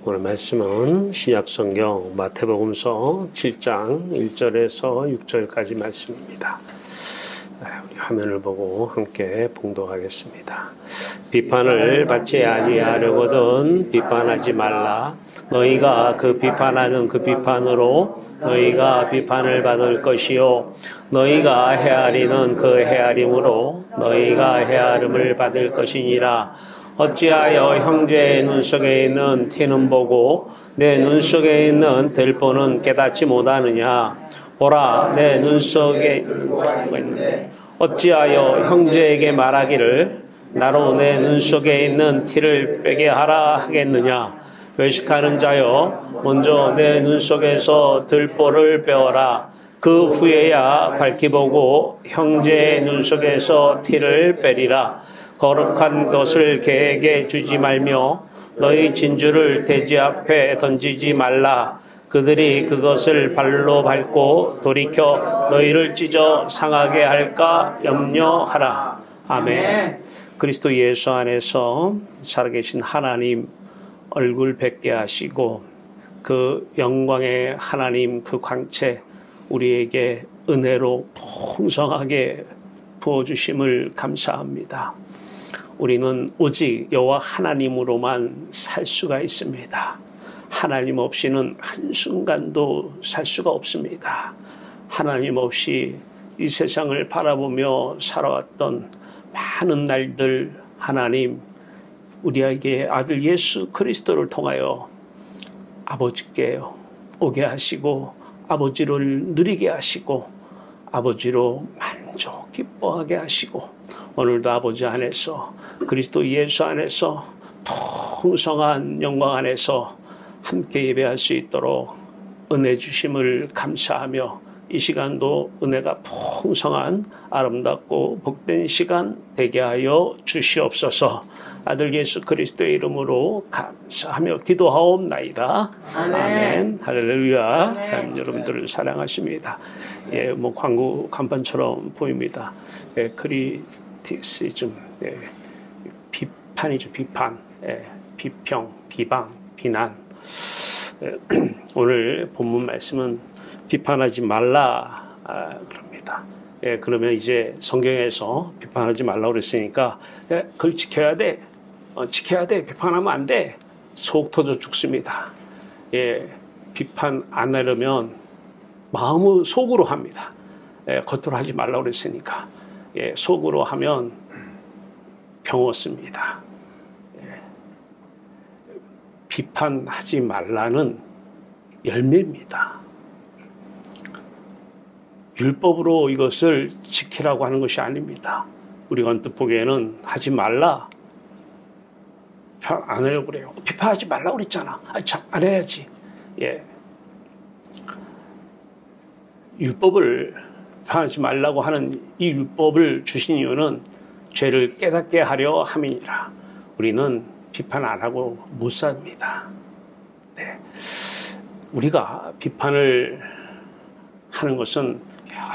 오늘 말씀은 신약성경 마태복음서 7장 1절에서 6절까지 말씀입니다. 우리 화면을 보고 함께 봉독하겠습니다. 비판을 받지 아니하려거든 비판하지 말라. 너희가 그 비판하는 그 비판으로 너희가 비판을 받을 것이요 너희가 헤아리는 그 헤아림으로 너희가 헤아림을 받을 것이니라. 어찌하여 형제의 눈 속에 있는 티는 보고 내 눈 속에 있는 들보는 깨닫지 못하느냐. 보라, 내 눈 속에 있는 것가 있는데 어찌하여 형제에게 말하기를 나로 내 눈 속에 있는 티를 빼게 하라 하겠느냐. 외식하는 자여, 먼저 내 눈 속에서 들보를 빼어라. 그 후에야 밝히 보고 형제의 눈 속에서 티를 빼리라. 거룩한 것을 개에게 주지 말며 너희 진주를 돼지 앞에 던지지 말라. 그들이 그것을 발로 밟고 돌이켜 너희를 찢어 상하게 할까 염려하라. 아멘. 그리스도 예수 안에서 살아계신 하나님 얼굴 뵙게 하시고 그 영광의 하나님 그 광채 우리에게 은혜로 풍성하게 부어주심을 감사합니다. 우리는 오직 여호와 하나님으로만 살 수가 있습니다. 하나님 없이는 한순간도 살 수가 없습니다. 하나님 없이 이 세상을 바라보며 살아왔던 많은 날들 하나님 우리에게 아들 예수 그리스도를 통하여 아버지께 오게 하시고 아버지를 누리게 하시고 아버지로 만족 기뻐하게 하시고 오늘도 아버지 안에서 그리스도 예수 안에서 풍성한 영광 안에서 함께 예배할 수 있도록 은혜 주심을 감사하며 이 시간도 은혜가 풍성한 아름답고 복된 시간 되게 하여 주시옵소서. 아들 예수 그리스도의 이름으로 감사하며 기도하옵나이다. 아멘. 아멘. 할렐루야. 아멘. 여러분들을 사랑하십니다. 예, 뭐 광고 간판처럼 보입니다. 예, 크리티시즘, 예, 비판이죠. 비판, 예, 비평, 비방, 비난. 예, 오늘 본문 말씀은 비판하지 말라 그럽니다. 예, 그러면 이제 성경에서 비판하지 말라고 그랬으니까 예, 그걸 지켜야 돼. 지켜야 돼. 비판하면 안 돼. 속 터져 죽습니다. 예, 비판 안 하려면 마음을 속으로 합니다. 예, 겉으로 하지 말라고 그랬으니까 예, 속으로 하면 병 얻습니다. 예, 비판하지 말라는 열매입니다. 율법으로 이것을 지키라고 하는 것이 아닙니다. 우리가 언뜻 보기에는 하지 말라. 안 하려고 그래요. 비판하지 말라고 그랬잖아. 참, 안 해야지. 예. 율법을 비판하지 말라고 하는 이 율법을 주신 이유는 죄를 깨닫게 하려 함이니라. 우리는 비판 안 하고 못 삽니다. 네. 우리가 비판을 하는 것은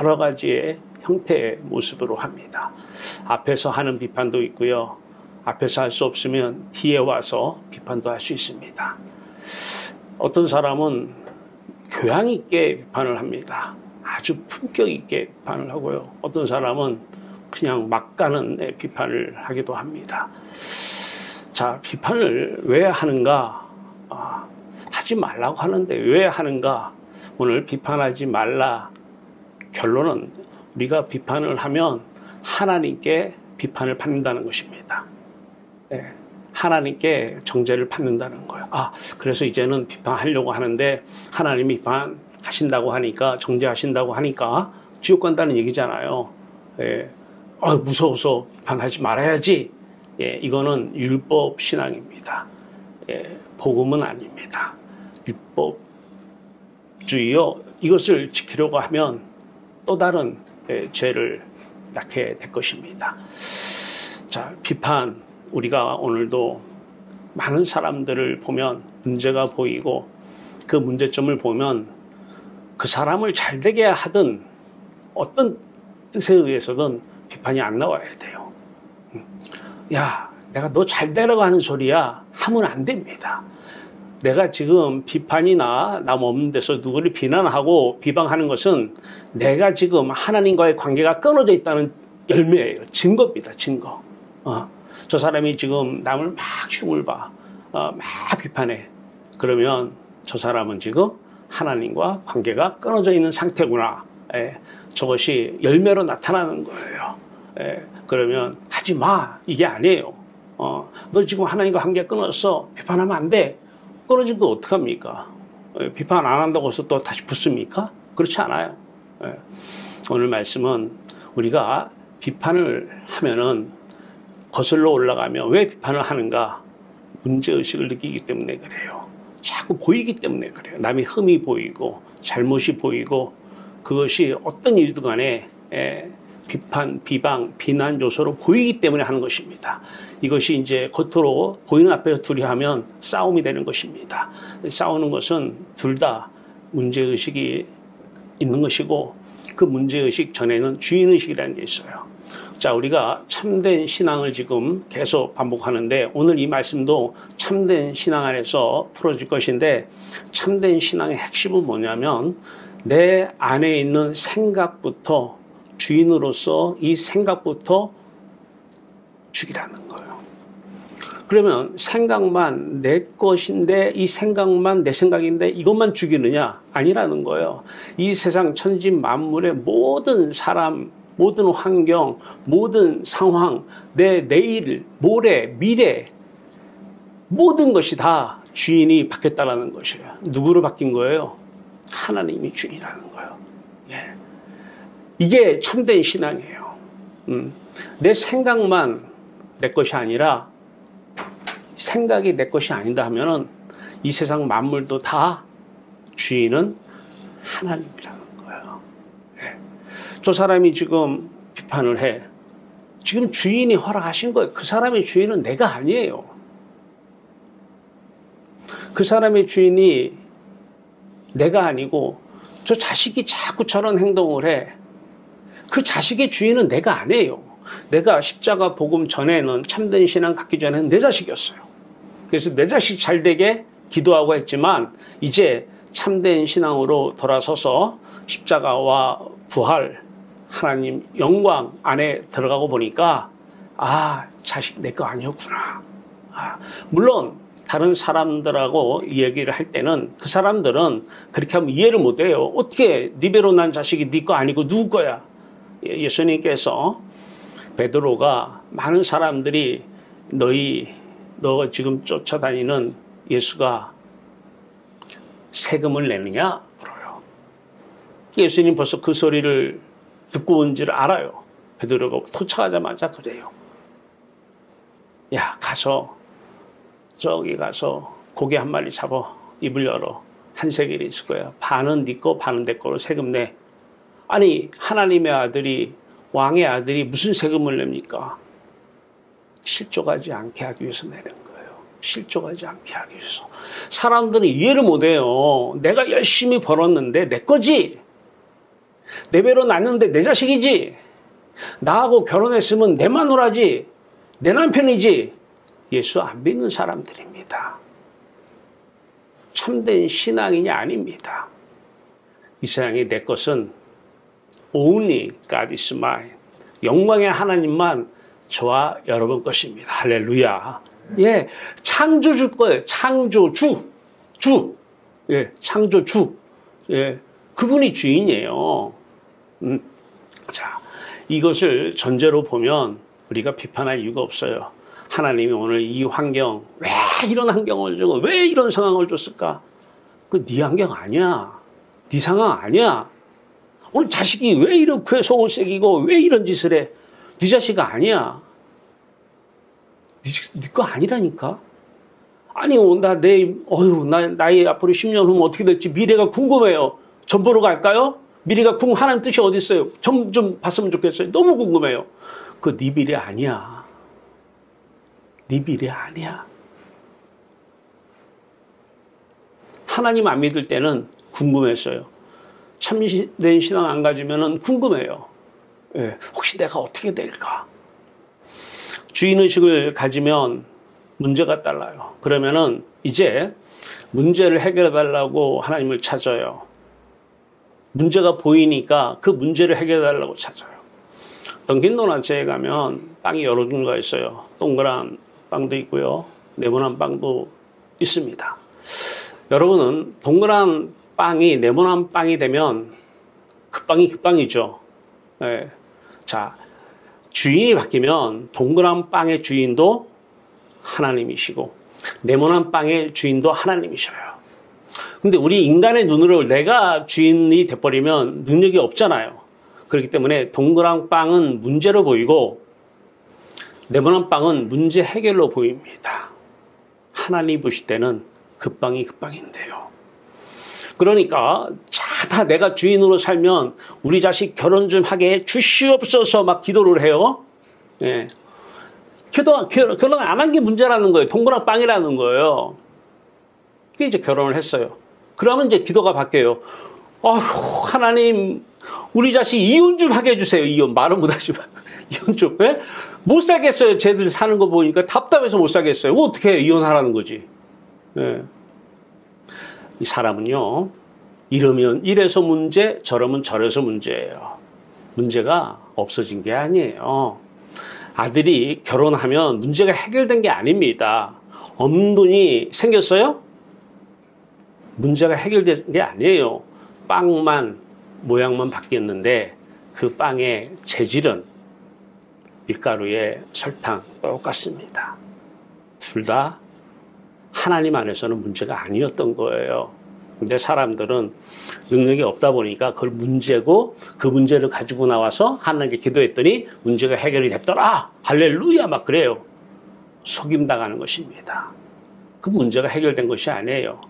여러 가지의 형태의 모습으로 합니다. 앞에서 하는 비판도 있고요. 앞에서 할 수 없으면 뒤에 와서 비판도 할 수 있습니다. 어떤 사람은 교양 있게 비판을 합니다. 아주 품격 있게 비판을 하고요. 어떤 사람은 그냥 막 가는 비판을 하기도 합니다. 자, 비판을 왜 하는가? 하지 말라고 하는데 왜 하는가? 오늘 비판하지 말라. 결론은 우리가 비판을 하면 하나님께 비판을 받는다는 것입니다. 네, 하나님께 정죄를 받는다는 거예요. 그래서 이제는 비판하려고 하는데 하나님이 비판하신다고 하니까 정죄하신다고 하니까 지옥 간다는 얘기잖아요. 예, 무서워서 비판하지 말아야지. 예, 이거는 율법 신앙입니다. 예, 복음은 아닙니다. 율법주의요. 이것을 지키려고 하면 또 다른 죄를 낳게 될 것입니다. 자, 비판 우리가 오늘도 많은 사람들을 보면 문제가 보이고 그 문제점을 보면 그 사람을 잘되게 하든 어떤 뜻에 의해서든 비판이 안 나와야 돼요. 야, 내가 너 잘되라고 하는 소리야 하면 안 됩니다. 내가 지금 비판이나 남 없는 데서 누구를 비난하고 비방하는 것은 내가 지금 하나님과의 관계가 끊어져 있다는 열매예요. 증거입니다. 증거. 저 사람이 지금 남을 막 흉을 봐. 막 비판해. 그러면 저 사람은 지금 하나님과 관계가 끊어져 있는 상태구나. 저것이 열매로 나타나는 거예요. 그러면 하지 마. 이게 아니에요. 너 지금 하나님과 관계 끊었어. 비판하면 안 돼. 끊어진 거 어떡합니까? 비판 안 한다고 해서 또 다시 붙습니까? 그렇지 않아요. 오늘 말씀은 우리가 비판을 하면은 거슬러 올라가면 왜 비판을 하는가? 문제의식을 느끼기 때문에 그래요. 자꾸 보이기 때문에 그래요. 남의 흠이 보이고 잘못이 보이고 그것이 어떤 일도 간에 비판, 비방, 비난 요소로 보이기 때문에 하는 것입니다. 이것이 이제 겉으로 보이는 앞에서 둘이 하면 싸움이 되는 것입니다. 싸우는 것은 둘 다 문제의식이 있는 것이고 그 문제의식 전에는 주인의식이라는 게 있어요. 자, 우리가 참된 신앙을 지금 계속 반복하는데 오늘 이 말씀도 참된 신앙 안에서 풀어질 것인데 참된 신앙의 핵심은 뭐냐면 내 안에 있는 생각부터 주인으로서 이 생각부터 죽이라는 거예요. 그러면 생각만 내 것인데 이 생각만 내 생각인데 이것만 죽이느냐? 아니라는 거예요. 이 세상 천지 만물의 모든 사람, 모든 환경, 모든 상황, 내 내일, 모레, 미래 모든 것이 다 주인이 바뀌었다는 것이에요. 누구로 바뀐 거예요? 하나님이 주인이라는 거예요. 이게 참된 신앙이에요. 내 생각만 내 것이 아니라 생각이 내 것이 아니다 하면은 이 세상 만물도 다 주인은 하나님이라는 거예요. 저 사람이 지금 비판을 해. 지금 주인이 허락하신 거예요. 그 사람의 주인은 내가 아니에요. 그 사람의 주인이 내가 아니고 저 자식이 자꾸 저런 행동을 해. 그 자식의 주인은 내가 아니에요. 내가 십자가 복음 전에는 참된 신앙 갖기 전에는 내 자식이었어요. 그래서 내 자식 잘 되게 기도하고 했지만 이제 참된 신앙으로 돌아서서 십자가와 부활, 하나님 영광 안에 들어가고 보니까 자식 내 거 아니었구나. 물론 다른 사람들하고 이야기를 할 때는 그 사람들은 그렇게 하면 이해를 못해요. 어떻게 네 배로 난 자식이 네 거 아니고 누구 거야? 예수님께서 베드로가 많은 사람들이 너 지금 쫓아다니는 예수가 세금을 내느냐? 물어요. 예수님 벌써 그 소리를 듣고 온 줄 알아요. 베드로가 도착하자마자 그래요. 야, 저기 가서 고기 한 마리 잡아 입을 열어. 한 세겔이 있을 거야. 반은 네 거, 반은 내 거로 세금 내. 아니, 하나님의 아들이, 왕의 아들이 무슨 세금을 냅니까? 실족하지 않게 하기 위해서 내는 거예요. 실족하지 않게 하기 위해서. 사람들은 이해를 못해요. 내가 열심히 벌었는데 내 거지. 내 배로 낳는데 내 자식이지. 나하고 결혼했으면 내 마누라지. 내 남편이지. 예수 안 믿는 사람들입니다. 참된 신앙이냐? 아닙니다. 이 세상에 내 것은 only God is mine. 영광의 하나님만 저와 여러분 것입니다. 할렐루야. 창조주 거예요. 창조주. 창조주. 그분이 주인이에요. 자, 이것을 전제로 보면 우리가 비판할 이유가 없어요. 하나님이 오늘 이 환경, 왜 이런 환경을 주고 왜 이런 상황을 줬을까? 그 네 환경 아니야. 네 상황 아니야. 오늘 자식이 왜 이렇게 속을 새기고 왜 이런 짓을 해? 네 자식 아니야. 네 거 아니라니까. 아니, 나이 앞으로 10년 후면 어떻게 될지 미래가 궁금해요. 점 보러 갈까요? 미래가 하나님 뜻이 어디 있어요? 점 좀 봤으면 좋겠어요. 너무 궁금해요. 그 네 미래 아니야. 네 미래 아니야. 하나님 안 믿을 때는 궁금했어요. 참된 신앙 안 가지면은 궁금해요. 혹시 내가 어떻게 될까? 주인의식을 가지면 문제가 달라요. 그러면은 이제 문제를 해결해 달라고 하나님을 찾아요. 문제가 보이니까 그 문제를 해결해 달라고 찾아요. 던킨도너츠에 가면 빵이 여러 종류가 있어요. 동그란 빵도 있고요. 네모난 빵도 있습니다. 여러분은 동그란 빵이 네모난 빵이 되면 그 빵이 그 빵이죠. 네. 자, 주인이 바뀌면 동그란 빵의 주인도 하나님이시고 네모난 빵의 주인도 하나님이셔요. 근데 우리 인간의 눈으로 내가 주인이 돼버리면 능력이 없잖아요. 그렇기 때문에 동그란 빵은 문제로 보이고 네모난 빵은 문제 해결로 보입니다. 하나님 보실 때는 그 빵이 그 빵인데요. 그러니까 다 내가 주인으로 살면 우리 자식 결혼 좀 하게 해 주시옵소서 막 기도를 해요. 예. 결혼 안 한 게 문제라는 거예요. 동그란 빵이라는 거예요. 그게 이제 결혼을 했어요. 그러면 이제 기도가 바뀌어요. 어휴, 하나님, 우리 자식 이혼 좀 하게 해주세요. 이혼. 말은 못하지만. 이혼 좀. 예? 못 살겠어요. 쟤들 사는 거 보니까 답답해서 못 살겠어요. 어떻게 해? 이혼하라는 거지. 예. 이 사람은요, 이러면 이래서 문제, 저러면 저래서 문제예요. 문제가 없어진 게 아니에요. 아들이 결혼하면 문제가 해결된 게 아닙니다. 없는 돈이 생겼어요? 문제가 해결된 게 아니에요. 빵만, 모양만 바뀌었는데 그 빵의 재질은 밀가루에 설탕 똑같습니다. 둘 다 하나님 안에서는 문제가 아니었던 거예요. 근데 사람들은 능력이 없다 보니까 그걸 문제고 그 문제를 가지고 나와서 하나님께 기도했더니 문제가 해결이 됐더라. 할렐루야 막 그래요. 속임당하는 것입니다. 그 문제가 해결된 것이 아니에요.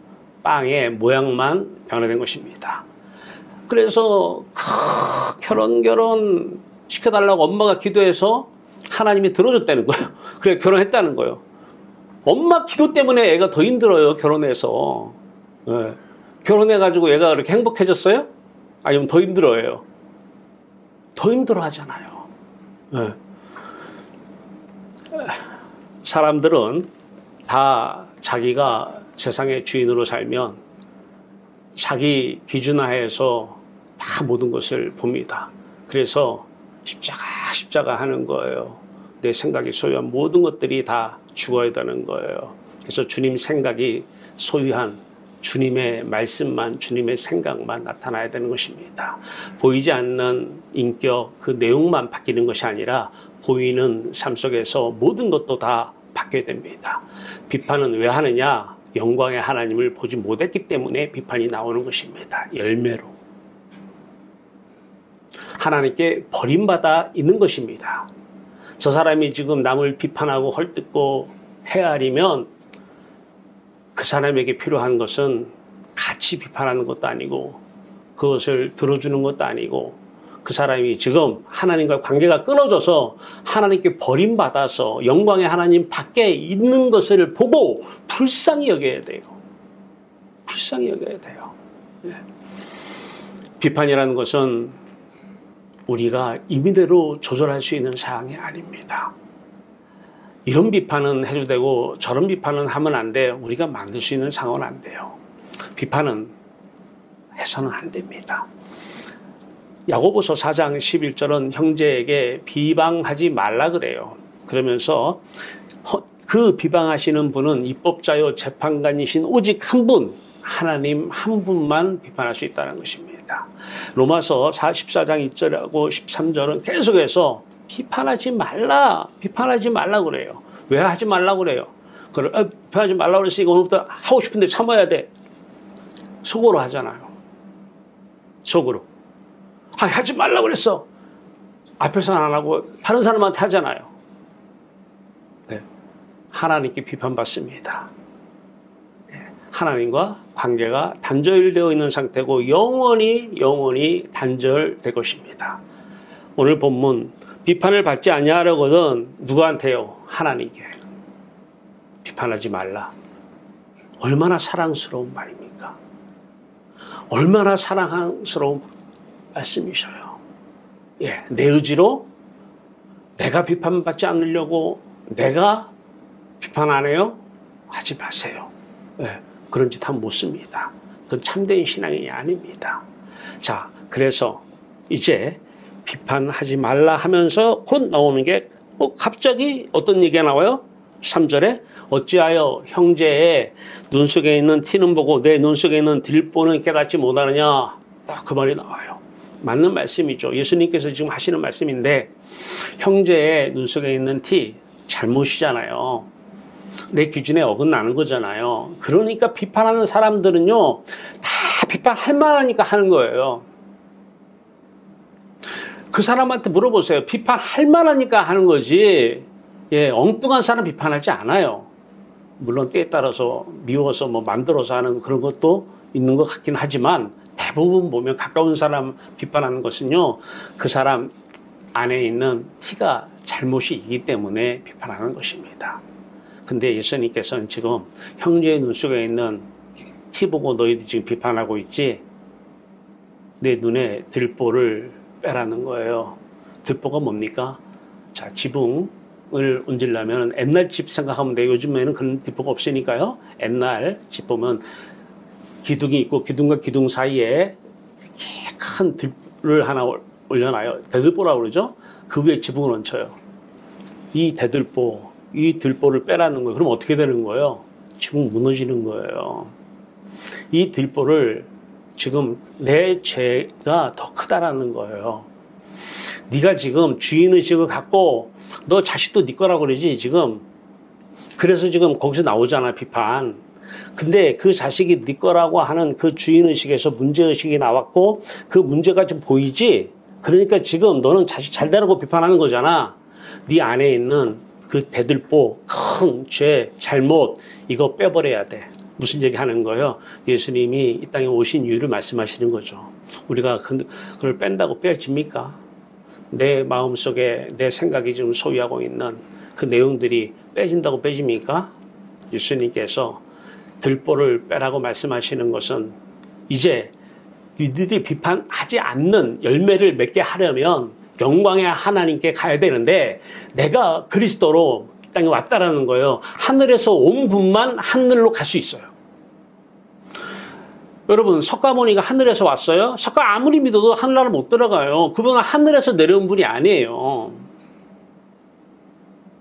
빵의 모양만 변화된 것입니다. 그래서 결혼 시켜달라고 엄마가 기도해서 하나님이 들어줬다는 거예요. 그래 결혼했다는 거예요. 엄마 기도 때문에 애가 더 힘들어요. 결혼해서. 네. 결혼해가지고 애가 그렇게 행복해졌어요? 아니면 더 힘들어해요? 더 힘들어 하잖아요. 네. 사람들은 다 자기가 세상의 주인으로 살면 자기 기준하에서 다 모든 것을 봅니다. 그래서 십자가 하는 거예요. 내 생각이 소유한 모든 것들이 다 죽어야 되는 거예요. 그래서 주님 생각이 소유한 주님의 말씀만, 주님의 생각만 나타나야 되는 것입니다. 보이지 않는 인격, 그 내용만 바뀌는 것이 아니라 보이는 삶 속에서 모든 것도 다 바뀌어야 됩니다. 비판은 왜 하느냐? 영광의 하나님을 보지 못했기 때문에 비판이 나오는 것입니다. 열매로. 하나님께 버림받아 있는 것입니다. 저 사람이 지금 남을 비판하고 헐뜯고 헤아리면 그 사람에게 필요한 것은 같이 비판하는 것도 아니고 그것을 들어주는 것도 아니고 그 사람이 지금 하나님과 관계가 끊어져서 하나님께 버림받아서 영광의 하나님 밖에 있는 것을 보고 불쌍히 여겨야 돼요. 불쌍히 여겨야 돼요. 네. 비판이라는 것은 우리가 임의대로 조절할 수 있는 사항이 아닙니다. 이런 비판은 해도 되고 저런 비판은 하면 안 돼. 우리가 만들 수 있는 상황은 안 돼요. 비판은 해서는 안 됩니다. 야고보서 4장 11절은 형제에게 비방하지 말라 그래요. 그러면서 그 비방하시는 분은 입법자요 재판관이신 오직 한 분, 하나님 한 분만 비판할 수 있다는 것입니다. 로마서 14장 1절하고 13절은 계속해서 비판하지 말라 그래요. 왜 하지 말라 그래요? 비판하지 말라 그랬으니까 오늘부터 하고 싶은데 참아야 돼. 속으로 하잖아요. 속으로. 하지 말라 그랬어. 앞에서는 안 하고 다른 사람한테 하잖아요. 네. 하나님께 비판받습니다. 네. 하나님과 관계가 단절되어 있는 상태고 영원히 단절될 것입니다. 오늘 본문 비판을 받지 아니하려거든 누구한테요? 하나님께. 비판하지 말라. 얼마나 사랑스러운 말입니까? 얼마나 사랑스러운 말씀이셔요. 예, 내 의지로 내가 비판받지 않으려고 내가 비판 안 해요? 하지 마세요. 예, 그런 짓 하면 못 씁니다. 그건 참된 신앙이 아닙니다. 자, 그래서 이제 비판하지 말라 하면서 곧 나오는 게 갑자기 어떤 얘기가 나와요? 3절에 어찌하여 형제의 눈 속에 있는 티는 보고 내 눈 속에 있는 들보는 깨닫지 못하느냐. 딱 그 말이 나와요. 맞는 말씀이죠. 예수님께서 지금 하시는 말씀인데 형제의 눈 속에 있는 티 잘못이잖아요. 내 기준에 어긋나는 거잖아요. 그러니까 비판하는 사람들은요 다 비판할 만하니까 하는 거예요. 그 사람한테 물어보세요. 비판할 만하니까 하는 거지. 예, 엉뚱한 사람 비판하지 않아요. 물론 때에 따라서 미워서 뭐 만들어서 하는 그런 것도 있는 것 같긴 하지만 대부분 보면 가까운 사람 비판하는 것은요 그 사람 안에 있는 티가 잘못이 있기 때문에 비판하는 것입니다. 근데 예수님께서는 지금 형제의 눈 속에 있는 티 보고 너희들 지금 비판하고 있지? 내 눈에 들보를 빼라는 거예요. 들보가 뭡니까? 자, 지붕을 얹으려면 옛날 집 생각하면 돼요. 요즘에는 그런 들보가 없으니까요. 옛날 집 보면 기둥이 있고 기둥과 기둥 사이에 큰 들보를 하나 올려놔요. 대들보라고 그러죠. 그 위에 지붕을 얹혀요. 이 대들보, 이 들보를 빼라는 거예요. 그럼 어떻게 되는 거예요? 지붕 무너지는 거예요. 이 들보를 지금 내 죄가 더 크다라는 거예요. 네가 지금 주인의식을 갖고 너 자식도 네 거라고 그러지 지금. 그래서 지금 거기서 나오잖아 비판. 근데 그 자식이 네 거라고 하는 그 주인의식에서 문제의식이 나왔고 그 문제가 좀 보이지? 그러니까 지금 너는 자식 잘 되라고 비판하는 거잖아. 네 안에 있는 그 대들보, 큰 죄, 잘못 이거 빼버려야 돼. 무슨 얘기 하는 거예요? 예수님이 이 땅에 오신 이유를 말씀하시는 거죠. 우리가 그걸 뺀다고 빼집니까? 내 마음속에 내 생각이 지금 소유하고 있는 그 내용들이 빼진다고 빼집니까? 예수님께서 들보를 빼라고 말씀하시는 것은 이제 너희들이 비판하지 않는 열매를 맺게 하려면 영광의 하나님께 가야 되는데 내가 그리스도로 이 땅에 왔다라는 거예요. 하늘에서 온 분만 하늘로 갈 수 있어요. 여러분 석가모니가 하늘에서 왔어요? 석가 아무리 믿어도 하늘나라 못 들어가요. 그분은 하늘에서 내려온 분이 아니에요.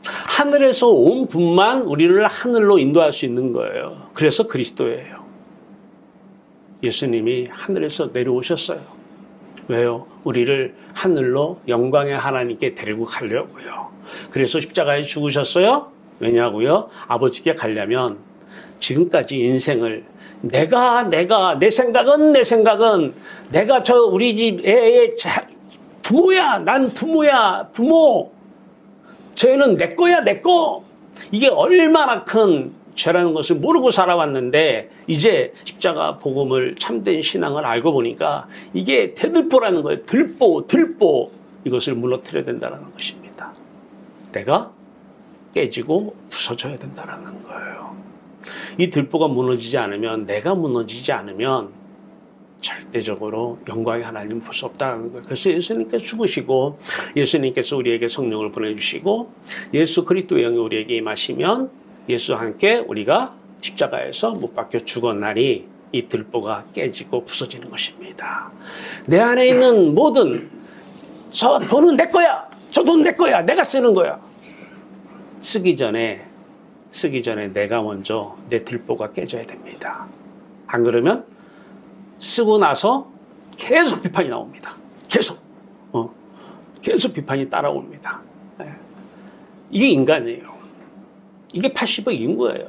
하늘에서 온 분만 우리를 하늘로 인도할 수 있는 거예요. 그래서 그리스도예요. 예수님이 하늘에서 내려오셨어요. 왜요? 우리를 하늘로 영광의 하나님께 데리고 가려고요. 그래서 십자가에 죽으셨어요. 왜냐고요? 아버지께 가려면 지금까지 인생을 내 생각은 내가 저 우리 집 애의 부모야. 난 부모야. 부모. 쟤는 내 거야. 내 거. 이게 얼마나 큰 죄라는 것을 모르고 살아왔는데 이제 십자가 복음을 참된 신앙을 알고 보니까 이게 대들보라는 거예요. 들보 이것을 무너뜨려야 된다는 것입니다. 내가 깨지고 부서져야 된다는 거예요. 이 들보가 무너지지 않으면 내가 무너지지 않으면 절대적으로 영광의 하나님 볼 수 없다는 거예요. 그래서 예수님께서 죽으시고 예수님께서 우리에게 성령을 보내주시고 예수 그리스도의 영이 우리에게 임하시면 예수와 함께 우리가 십자가에서 못 박혀 죽었나니 이 들보가 깨지고 부서지는 것입니다. 내 안에 있는 모든 저 돈은 내 거야. 저 돈 내 거야. 내가 쓰는 거야. 쓰기 전에 내가 먼저 내 들보가 깨져야 됩니다. 안 그러면 쓰고 나서 계속 비판이 나옵니다. 계속 비판이 따라옵니다. 이게 인간이에요. 이게 80억 인구예요.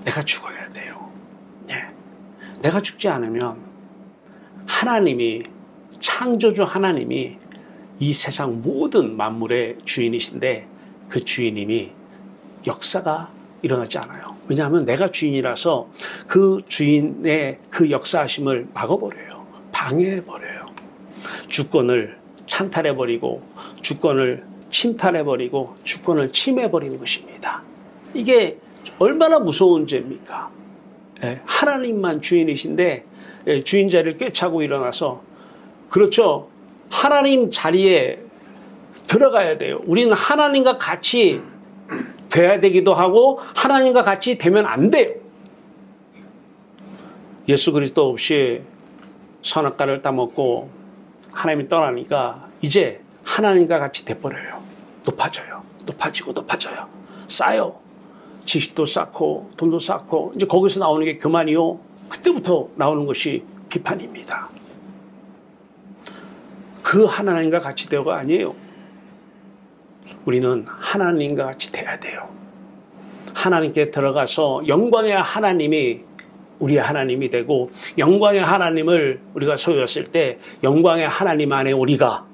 내가 죽어야 돼요. 내가 죽지 않으면 하나님이 창조주 하나님이 이 세상 모든 만물의 주인이신데 그 주인님이 역사가 일어나지 않아요. 왜냐하면 내가 주인이라서 그 주인의 그 역사하심을 막아버려요. 방해해버려요. 주권을 찬탈해버리고 주권을 침탈해버리고 주권을 침해버리는 것입니다. 이게 얼마나 무서운 죄입니까? 하나님만 주인이신데 주인 자리를 꿰차고 일어나서 그렇죠. 하나님 자리에 들어가야 돼요. 우리는 하나님과 같이 돼야 되기도 하고 하나님과 같이 되면 안 돼요. 예수 그리스도 없이 선악과를 따먹고 하나님이 떠나니까 이제 하나님과 같이 돼버려요. 높아져요. 높아지고 높아져요. 쌓여. 지식도 쌓고 돈도 쌓고 이제 거기서 나오는 게 교만이요. 그때부터 나오는 것이 비판입니다. 그 하나님과 같이 되어가 아니에요. 우리는 하나님과 같이 돼야 돼요. 하나님께 들어가서 영광의 하나님이 우리의 하나님이 되고 영광의 하나님을 우리가 소유했을 때 영광의 하나님 안에 우리가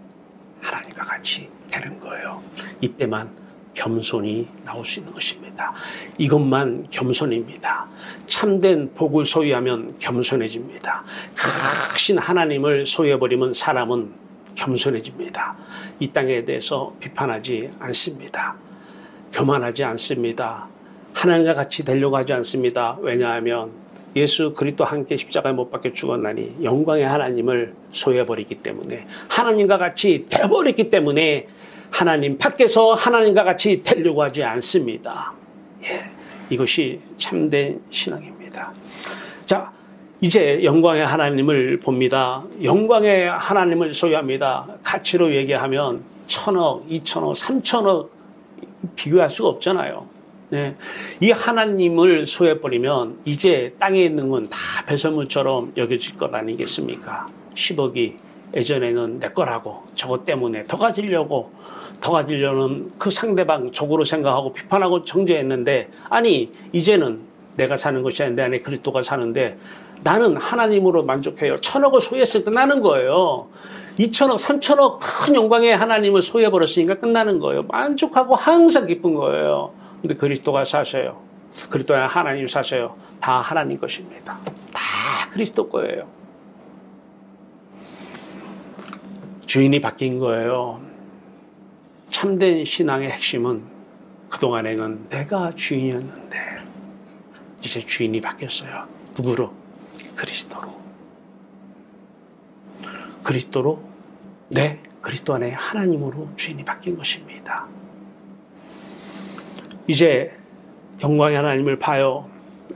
하나님과 같이 되는 거예요. 이때만 겸손이 나올 수 있는 것입니다. 이것만 겸손입니다. 참된 복을 소유하면 겸손해집니다. 크신 하나님을 소유해버리면 사람은 겸손해집니다. 이 땅에 대해서 비판하지 않습니다. 교만하지 않습니다. 하나님과 같이 되려고 하지 않습니다. 왜냐하면 예수 그리스도 함께 십자가에 못 박혀 죽었나니 영광의 하나님을 소유해버리기 때문에 하나님과 같이 되어버렸기 때문에 하나님 밖에서 하나님과 같이 되려고 하지 않습니다. 예, 이것이 참된 신앙입니다. 자, 이제 영광의 하나님을 봅니다. 영광의 하나님을 소유합니다. 가치로 얘기하면 1000억, 2000억, 3000억 비교할 수가 없잖아요. 네. 이 하나님을 소유해버리면 이제 땅에 있는 건 다 배설물처럼 여겨질 것 아니겠습니까? 10억이 예전에는 내 거라고 저것 때문에 더 가지려는 그 상대방 적으로 생각하고 비판하고 정죄했는데 아니 이제는 내가 사는 것이 아니라 내 안에 그리스도가 사는데 나는 하나님으로 만족해요. 1000억을 소유했을 때 끝나는 거예요. 2000억, 3000억 큰 영광의 하나님을 소유해버렸으니까 끝나는 거예요. 만족하고 항상 기쁜 거예요. 근데 그리스도가 사셔요. 그리스도가 하나님 사셔요. 다 하나님 것입니다. 다 그리스도 거예요. 주인이 바뀐 거예요. 참된 신앙의 핵심은 그동안에는 내가 주인이었는데 이제 주인이 바뀌었어요. 누구로? 그리스도로. 그리스도로? 네, 그리스도 안에 하나님으로 주인이 바뀐 것입니다. 이제 영광의 하나님을 봐요.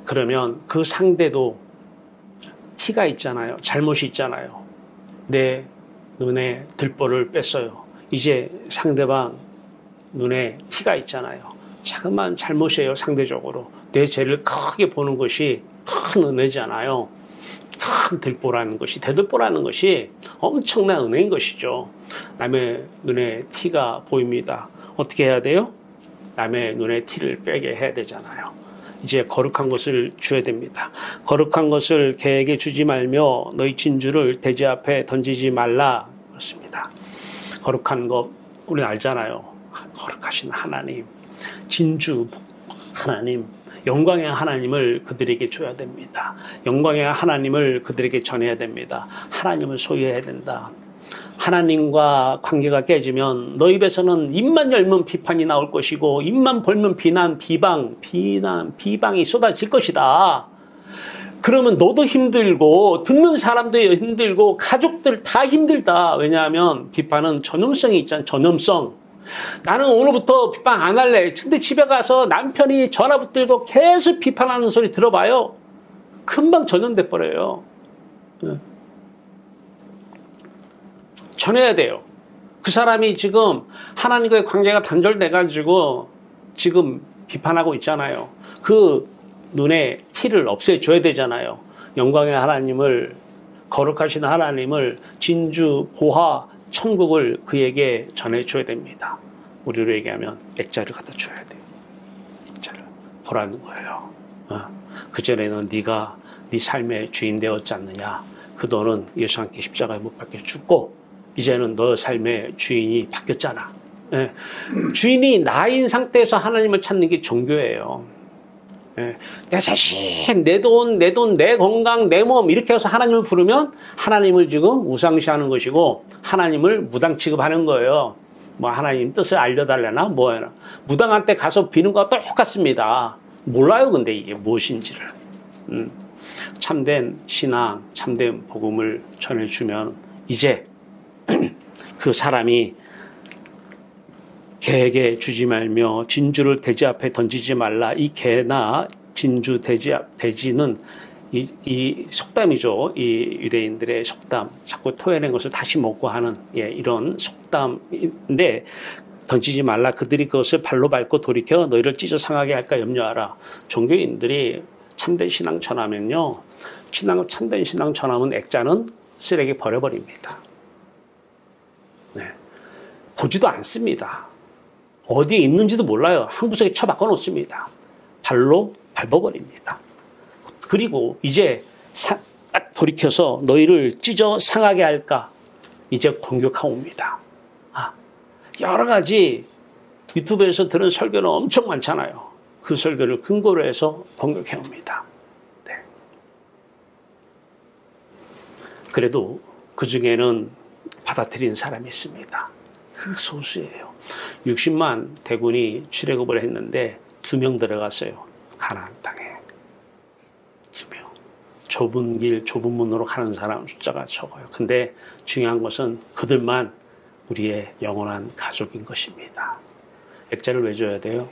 그러면 그 상대도 티가 있잖아요. 잘못이 있잖아요. 내 눈에 들보를 뺐어요. 이제 상대방 눈에 티가 있잖아요. 자그마한 잘못이에요. 상대적으로. 내 죄를 크게 보는 것이 큰 은혜잖아요. 큰 들보라는 것이, 대들보라는 것이 엄청난 은혜인 것이죠. 남의 눈에 티가 보입니다. 어떻게 해야 돼요? 남의 눈에 티를 빼게 해야 되잖아요. 이제 거룩한 것을 줘야 됩니다. 거룩한 것을 개에게 주지 말며 너희 진주를 돼지 앞에 던지지 말라. 그렇습니다. 거룩한 것 우리는 알잖아요. 거룩하신 하나님, 진주 하나님, 영광의 하나님을 그들에게 줘야 됩니다. 영광의 하나님을 그들에게 전해야 됩니다. 하나님을 소유해야 된다. 하나님과 관계가 깨지면 너 입에서는 입만 열면 비판이 나올 것이고 입만 벌면 비방이 쏟아질 것이다. 그러면 너도 힘들고 듣는 사람도 힘들고 가족들 다 힘들다. 왜냐하면 비판은 전염성이 있잖아. 전염성. 나는 오늘부터 비판 안 할래. 근데 집에 가서 남편이 전화 붙들고 계속 비판하는 소리 들어봐요. 금방 전염돼 버려요. 전해야 돼요. 그 사람이 지금 하나님과의 관계가 단절돼가지고 지금 비판하고 있잖아요. 그 눈에 티를 없애줘야 되잖아요. 영광의 하나님을, 거룩하신 하나님을, 진주, 보화, 천국을 그에게 전해줘야 됩니다. 우리로 얘기하면 액자를 갖다 줘야 돼요. 액자를 보라는 거예요. 그전에는 네가 네 삶의 주인 되었지 않느냐. 그 너는 예수 함께 십자가에 못 박혀 죽고 이제는 너 삶의 주인이 바뀌었잖아. 예. 주인이 나인 상태에서 하나님을 찾는 게 종교예요. 예. 내 자신, 내 돈, 내 건강, 내 몸 이렇게 해서 하나님을 부르면 하나님을 지금 우상시하는 것이고 하나님을 무당 취급하는 거예요. 뭐 하나님 뜻을 알려달라나 뭐해나. 무당한테 가서 비는 거와 똑같습니다. 몰라요 근데 이게 무엇인지를. 참된 신앙, 참된 복음을 전해주면 이제 그 사람이 개에게 주지 말며 진주를 돼지 앞에 던지지 말라. 이 개나 진주, 돼지는 이 속담이죠. 이 유대인들의 속담, 자꾸 토해낸 것을 다시 먹고 하는 이런 속담인데, 던지지 말라. 그들이 그것을 발로 밟고 돌이켜 너희를 찢어 상하게 할까 염려하라. 종교인들이 참된 신앙 전하면요, 참된 신앙 전하면 액자는 쓰레기 버려버립니다. 네. 보지도 않습니다. 어디에 있는지도 몰라요. 한 구석에 처박아 놓습니다. 발로 밟아버립니다. 그리고 이제 딱 돌이켜서 너희를 찢어 상하게 할까? 이제 공격하옵니다. 여러 가지 유튜브에서 들은 설교는 엄청 많잖아요. 그 설교를 근거로 해서 공격해옵니다. 네. 그래도 그 중에는 받아들이는 사람이 있습니다. 그 소수예요. 60만 대군이 출애굽을 했는데 2명 들어갔어요. 가나안 땅에. 2명. 좁은 길, 좁은 문으로 가는 사람 숫자가 적어요. 근데 중요한 것은 그들만 우리의 영원한 가족인 것입니다. 액자를 왜 줘야 돼요?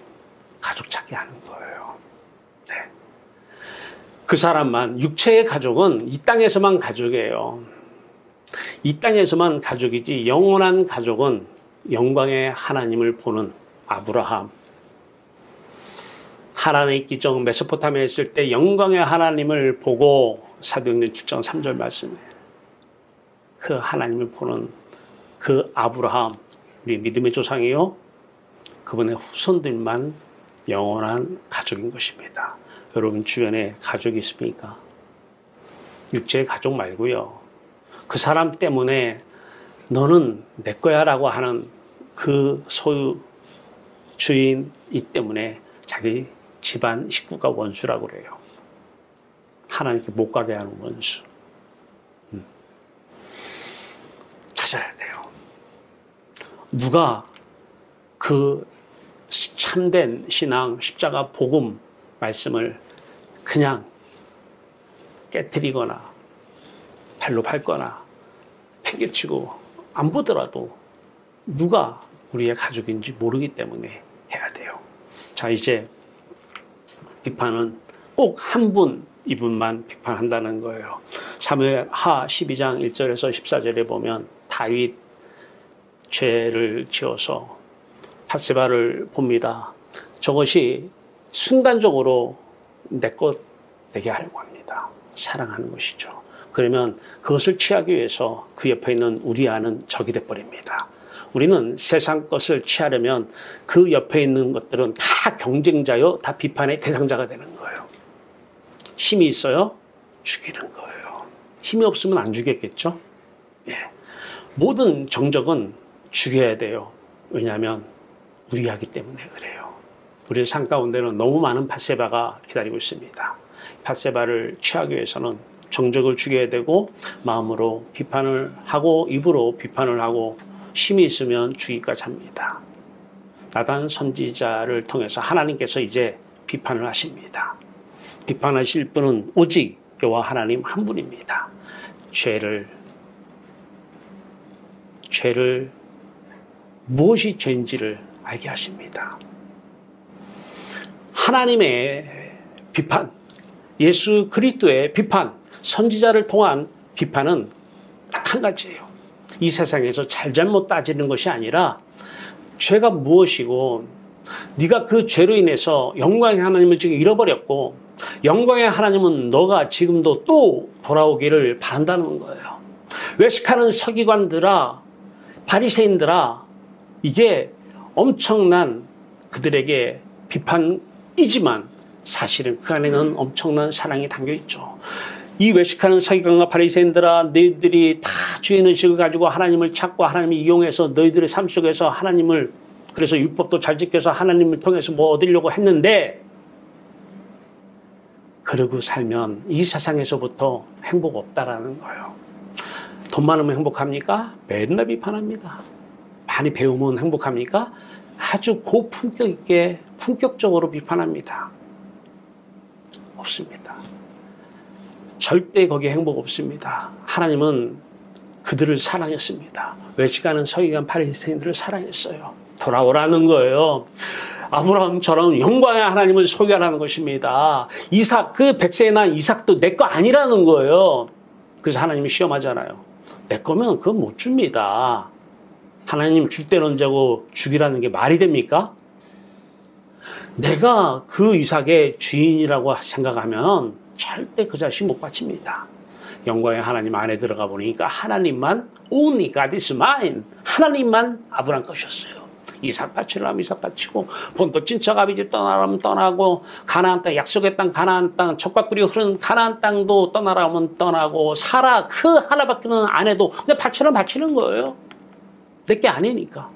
가족 찾게 하는 거예요. 네. 그 사람만, 육체의 가족은 이 땅에서만 가족이에요. 이 땅에서만 가족이지 영원한 가족은 영광의 하나님을 보는 아브라함. 하란에 있기 전 메소포타미아에 있을 때 영광의 하나님을 보고 사도행전 7장 3절 말씀에 그 하나님을 보는 그 아브라함, 우리 믿음의 조상이요, 그분의 후손들만 영원한 가족인 것입니다. 여러분 주변에 가족이 있습니까? 육체의 가족 말고요. 그 사람 때문에 너는 내 거야 라고 하는 그 소유 주인이 때문에 자기 집안 식구가 원수라고 그래요. 하나님께 못 가게 하는 원수. 찾아야 돼요. 누가 그 참된 신앙, 십자가 복음 말씀을 그냥 깨트리거나 발로 밟거나 팽개치고 안 보더라도 누가 우리의 가족인지 모르기 때문에 해야 돼요. 자, 이제 비판은 꼭 한 분, 이분만 비판한다는 거예요. 사무엘하 12장 1절에서 14절에 보면 다윗 죄를 지어서 밧세바를 봅니다. 저것이 순간적으로 내 것 되게 하려고 합니다. 사랑하는 것이죠. 그러면 그것을 취하기 위해서 그 옆에 있는 우리아는 적이 돼버립니다. 우리는 세상 것을 취하려면 그 옆에 있는 것들은 다 경쟁자요, 다 비판의 대상자가 되는 거예요. 힘이 있어요? 죽이는 거예요. 힘이 없으면 안 죽였겠죠? 예. 모든 정적은 죽여야 돼요. 왜냐하면 우리하기 때문에 그래요. 우리의 삶 가운데는 너무 많은 밧세바가 기다리고 있습니다. 밧세바를 취하기 위해서는 정적을 죽여야 되고 마음으로 비판을 하고 입으로 비판을 하고 힘이 있으면 죽이기까지 합니다. 나단 선지자를 통해서 하나님께서 이제 비판을 하십니다. 비판하실 분은 오직 여호와 하나님 한 분입니다. 죄를 무엇이 죄인지를 알게 하십니다. 하나님의 비판, 예수 그리스도의 비판, 선지자를 통한 비판은 딱 한 가지예요. 이 세상에서 잘잘못 따지는 것이 아니라 죄가 무엇이고 네가 그 죄로 인해서 영광의 하나님을 지금 잃어버렸고 영광의 하나님은 너가 지금도 또 돌아오기를 바란다는 거예요. 외식하는 서기관들아, 바리새인들아, 이게 엄청난 그들에게 비판이지만 사실은 그 안에는 엄청난 사랑이 담겨있죠. 이 외식하는 서기관과 바리새인들아, 너희들이 다 주인 의식을 가지고 하나님을 찾고 하나님을 이용해서 너희들의 삶 속에서 하나님을, 그래서 율법도 잘 지켜서 하나님을 통해서 뭐 얻으려고 했는데 그러고 살면 이 세상에서부터 행복 없다라는 거예요. 돈 많으면 행복합니까? 맨날 비판합니다. 많이 배우면 행복합니까? 아주 고품격 있게 품격적으로 비판합니다. 없습니다. 절대 거기에 행복 없습니다. 하나님은 그들을 사랑했습니다. 외식하는 서기관 바리새인들을 사랑했어요. 돌아오라는 거예요. 아브라함처럼 영광의 하나님을 소유하라는 것입니다. 이삭, 그 100세에 난 이삭도 내 거 아니라는 거예요. 그래서 하나님이 시험하잖아요. 내 거면 그건 못 줍니다. 하나님 줄 때는 언제고 주기라는 게 말이 됩니까? 내가 그 이삭의 주인이라고 생각하면 절대 그 자식 못 바칩니다. 영광의 하나님 안에 들어가 보니까 하나님만 only God is mine. 하나님만 아브라함 것이었어요. 이삭 바치려면 이삭 바치고 본토 친척 아비집 떠나라면 떠나고 가나안 땅 약속의 땅 가나안 땅 젖과 꿀이 흐르는 가나안 땅도 떠나라면 떠나고 사라 그 하나밖에 없는 아내도 그냥 바치려면 바치는 거예요. 내게 아니니까.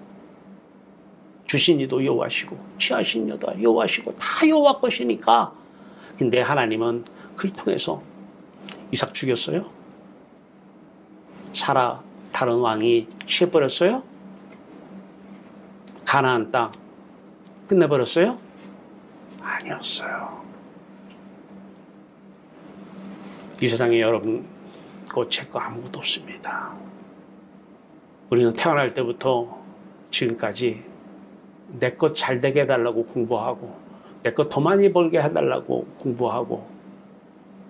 주신 이도 여호와시고 취하신 여도 여호와시고 다 여호와 것이니까. 근데 하나님은 그를 통해서 이삭 죽였어요? 사라 다른 왕이 취해버렸어요? 가나안 땅 끝내버렸어요? 아니었어요. 이 세상에 여러분 제 거 아무것도 없습니다. 우리는 태어날 때부터 지금까지 내 것 잘 되게 해달라고 공부하고 내 것 더 많이 벌게 해달라고 공부하고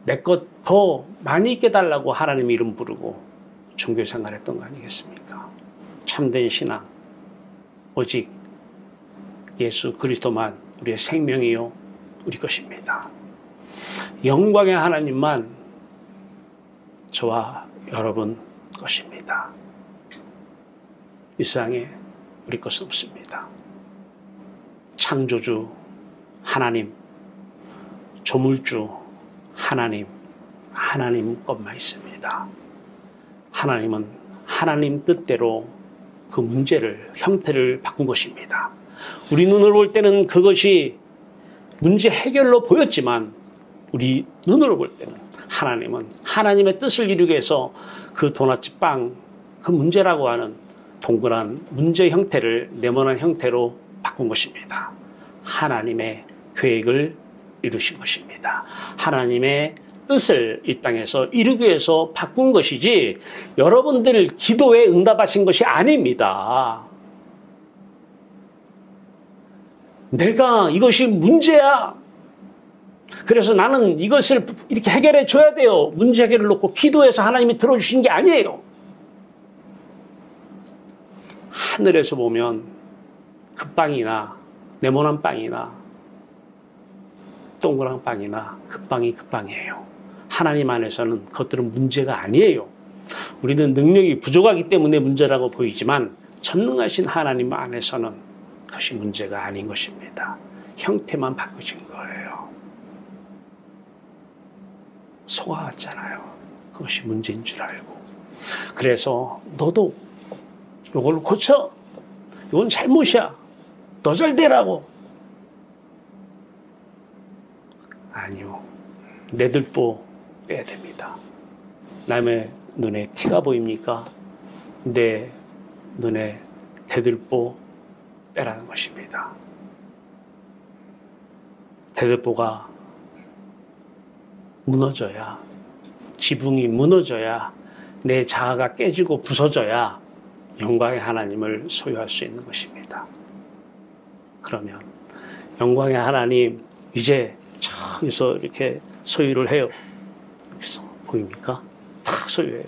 내 것 더 많이 있게 해달라고 하나님 이름 부르고 종교 생활했던 거 아니겠습니까? 참된 신앙 오직 예수 그리스도만 우리의 생명이요 우리 것입니다. 영광의 하나님만 저와 여러분 것입니다. 이 세상에 우리 것은 없습니다. 창조주 하나님, 조물주 하나님, 하나님 것만 있습니다. 하나님은 하나님 뜻대로 그 문제를, 형태를 바꾼 것입니다. 우리 눈으로 볼 때는 그것이 문제 해결로 보였지만 우리 눈으로 볼 때는 하나님은 하나님의 뜻을 이루기 위해서 그 도넛 빵, 그 문제라고 하는 동그란 문제 형태를 네모난 형태로 바꾼 것입니다. 하나님의 계획을 이루신 것입니다. 하나님의 뜻을 이 땅에서 이루기 위해서 바꾼 것이지 여러분들 기도에 응답하신 것이 아닙니다. 내가 이것이 문제야. 그래서 나는 이것을 이렇게 해결해 줘야 돼요. 문제 해결을 놓고 기도해서 하나님이 들어주신 게 아니에요. 하늘에서 보면 그 빵이나 네모난 빵이나 동그란 빵이나 그 빵이 그 빵이에요. 하나님 안에서는 그것들은 문제가 아니에요. 우리는 능력이 부족하기 때문에 문제라고 보이지만 전능하신 하나님 안에서는 그것이 문제가 아닌 것입니다. 형태만 바꾸신 거예요. 속아왔잖아요. 그것이 문제인 줄 알고. 그래서 너도 이걸 고쳐. 이건 잘못이야. 너 잘 되라고. 아니요. 내 들보 빼야 됩니다. 남의 눈에 티가 보입니까? 내 눈에 대들보 빼라는 것입니다. 대들보가 무너져야, 지붕이 무너져야, 내 자아가 깨지고 부서져야 영광의 하나님을 소유할 수 있는 것입니다. 그러면 영광의 하나님 이제 저기서 이렇게 소유를 해요. 여기서 보입니까? 다 소유해요.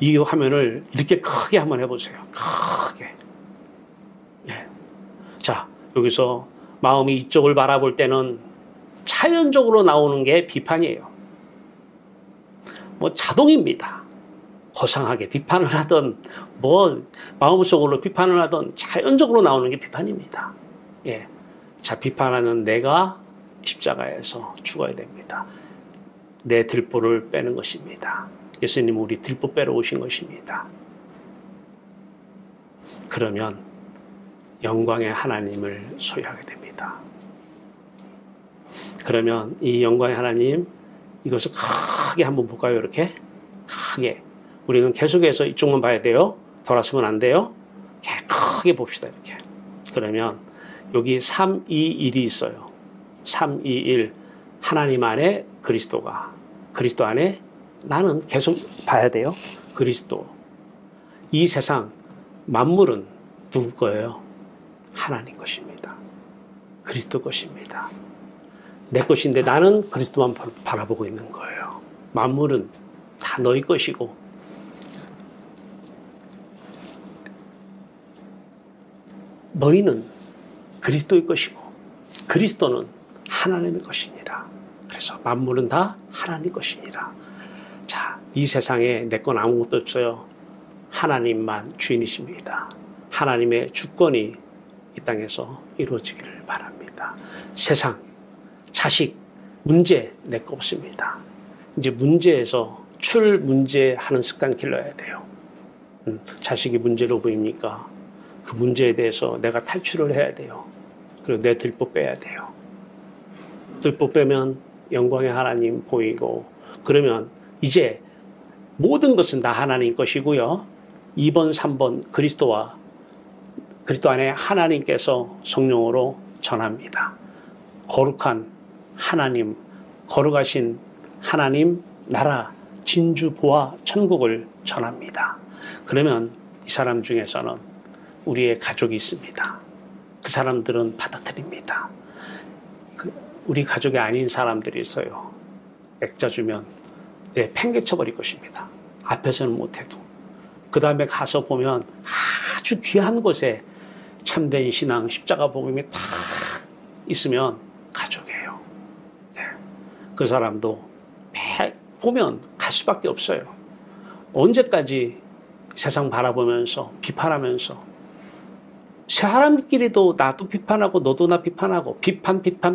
이 화면을 이렇게 크게 한번 해보세요. 크게. 예. 자, 여기서 마음이 이쪽을 바라볼 때는 자연적으로 나오는 게 비판이에요. 뭐 자동입니다. 고상하게 비판을 하던 뭐 마음속으로 비판을 하던 자연적으로 나오는 게 비판입니다. 예. 자, 비판하는 내가 십자가에서 죽어야 됩니다. 내 들보를 빼는 것입니다. 예수님은 우리 들보 빼러 오신 것입니다. 그러면 영광의 하나님을 소유하게 됩니다. 그러면 이 영광의 하나님 이것을 크게 한번 볼까요? 이렇게 크게. 우리는 계속해서 이쪽만 봐야 돼요. 돌아서면 안 돼요. 크게 봅시다. 이렇게. 그러면 여기 3, 2, 1이 있어요. 3, 2, 1. 하나님 안에 그리스도가. 그리스도 안에 나는 계속 봐야 돼요. 그리스도. 이 세상 만물은 누구 거예요? 하나님 것입니다. 그리스도 것입니다. 내 것인데 나는 그리스도만 바라보고 있는 거예요. 만물은 다 너희 것이고 너희는 그리스도의 것이고 그리스도는 하나님의 것이니라. 그래서 만물은 다 하나님 것이니라. 자, 이 세상에 내 건 아무것도 없어요. 하나님만 주인이십니다. 하나님의 주권이 이 땅에서 이루어지기를 바랍니다. 세상, 자식, 문제 내 거 없습니다. 이제 문제에서 출문제하는 습관 길러야 돼요. 자식이 문제로 보입니까? 그 문제에 대해서 내가 탈출을 해야 돼요. 그리고 내 들보 빼야 돼요. 들보 빼면 영광의 하나님 보이고 그러면 이제 모든 것은 다 하나님 것이고요. 2번, 3번 그리스도 안에 하나님께서 성령으로 전합니다. 거룩한 하나님, 거룩하신 하나님 나라 진주 보화 천국을 전합니다. 그러면 이 사람 중에서는 우리의 가족이 있습니다. 그 사람들은 받아들입니다. 우리 가족이 아닌 사람들이 있어요. 액자 주면 팽개쳐버릴 것입니다. 앞에서는 못해도. 그 다음에 가서 보면 아주 귀한 곳에 참된 신앙, 십자가 복음이 딱 있으면 가족이에요. 네. 그 사람도 보면 갈 수밖에 없어요. 언제까지 세상 바라보면서 비판하면서 사람끼리도 나도 비판하고 너도 나 비판하고 비판.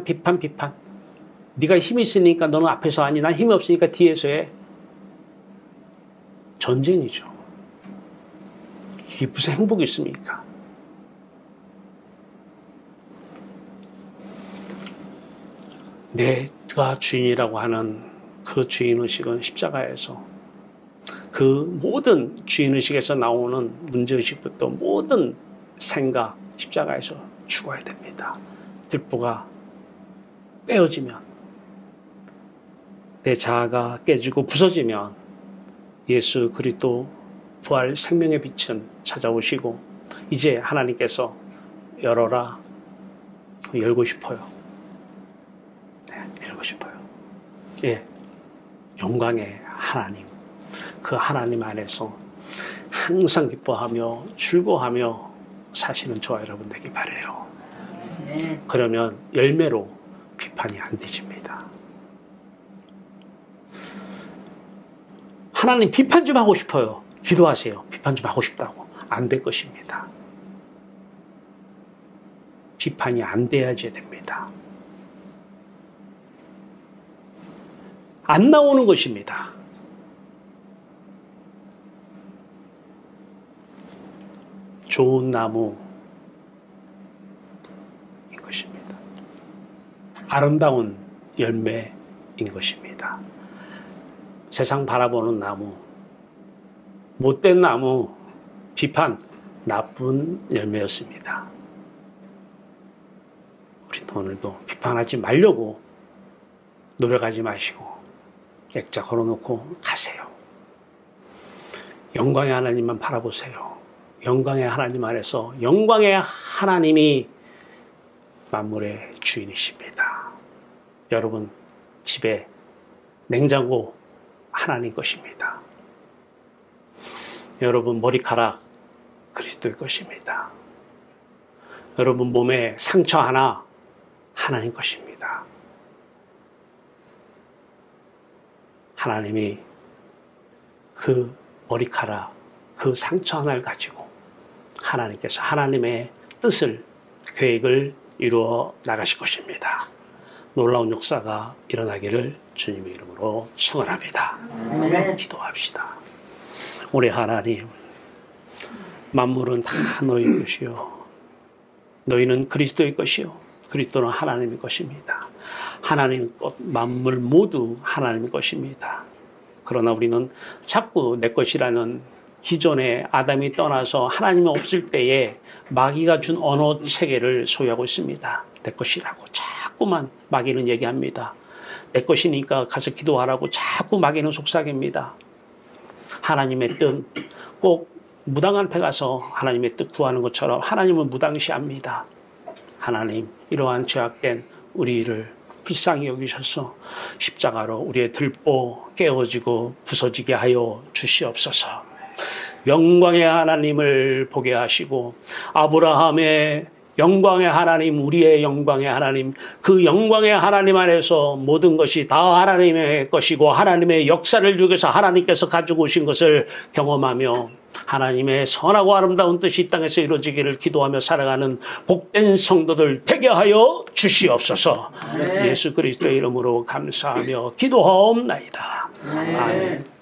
네가 힘이 있으니까 너는 앞에서 하니 난 힘이 없으니까 뒤에서 해. 전쟁이죠. 이게 무슨 행복이 있습니까? 내가 주인이라고 하는 그 주인의식은 십자가에서 그 모든 주인의식에서 나오는 문제의식부터 모든 생각 십자가에서 죽어야 됩니다. 들보가 빼어지면 내 자아가 깨지고 부서지면 예수 그리스도 부활 생명의 빛은 찾아오시고 이제 하나님께서 열어라 열고 싶어요. 네, 열고 싶어요. 예, 영광의 하나님 그 하나님 안에서 항상 기뻐하며 즐거워하며 사시는 저와 여러분 되길 바라요. 그러면 열매로 비판이 안 되집니다. 하나님 비판 좀 하고 싶어요. 기도하세요. 비판 좀 하고 싶다고. 안 될 것입니다. 비판이 안 돼야지 됩니다. 안 나오는 것입니다. 좋은 나무인 것입니다. 아름다운 열매인 것입니다. 세상 바라보는 나무, 못된 나무, 비판, 나쁜 열매였습니다. 우리도 오늘도 비판하지 말려고 노력하지 마시고 액자 걸어놓고 가세요. 영광의 하나님만 바라보세요. 영광의 하나님 안에서 영광의 하나님이 만물의 주인이십니다. 여러분 집에 냉장고 하나님 것입니다. 여러분 머리카락 그리스도의 것입니다. 여러분 몸에 상처 하나 하나님 것입니다. 하나님이 그 머리카락 그 상처 하나를 가지고 하나님께서 하나님의 뜻을 계획을 이루어 나가실 것입니다. 놀라운 역사가 일어나기를 주님의 이름으로 축원합니다. 기도합시다. 우리 하나님, 만물은 다 너희 것이요 너희는 그리스도의 것이요 그리스도는 하나님의 것입니다. 하나님의 것, 만물 모두 하나님의 것입니다. 그러나 우리는 자꾸 내 것이라는 기존의 아담이 떠나서 하나님이 없을 때에 마귀가 준 언어 체계를 소유하고 있습니다. 내 것이라고 자꾸만 마귀는 얘기합니다. 내 것이니까 가서 기도하라고 자꾸 마귀는 속삭입니다. 하나님의 뜻, 꼭 무당한테 가서 하나님의 뜻 구하는 것처럼 하나님은 무당시합니다. 하나님 이러한 죄악된 우리를 불쌍히 여기셔서 십자가로 우리의 들보 깨어지고 부서지게 하여 주시옵소서. 영광의 하나님을 보게 하시고 아브라함의 영광의 하나님, 우리의 영광의 하나님, 그 영광의 하나님 안에서 모든 것이 다 하나님의 것이고 하나님의 역사를 위해서 하나님께서 가지고 오신 것을 경험하며 하나님의 선하고 아름다운 뜻이 이 땅에서 이루어지기를 기도하며 살아가는 복된 성도들 되게 하여 주시옵소서. 예수 그리스도의 이름으로 감사하며 기도하옵나이다. 아멘.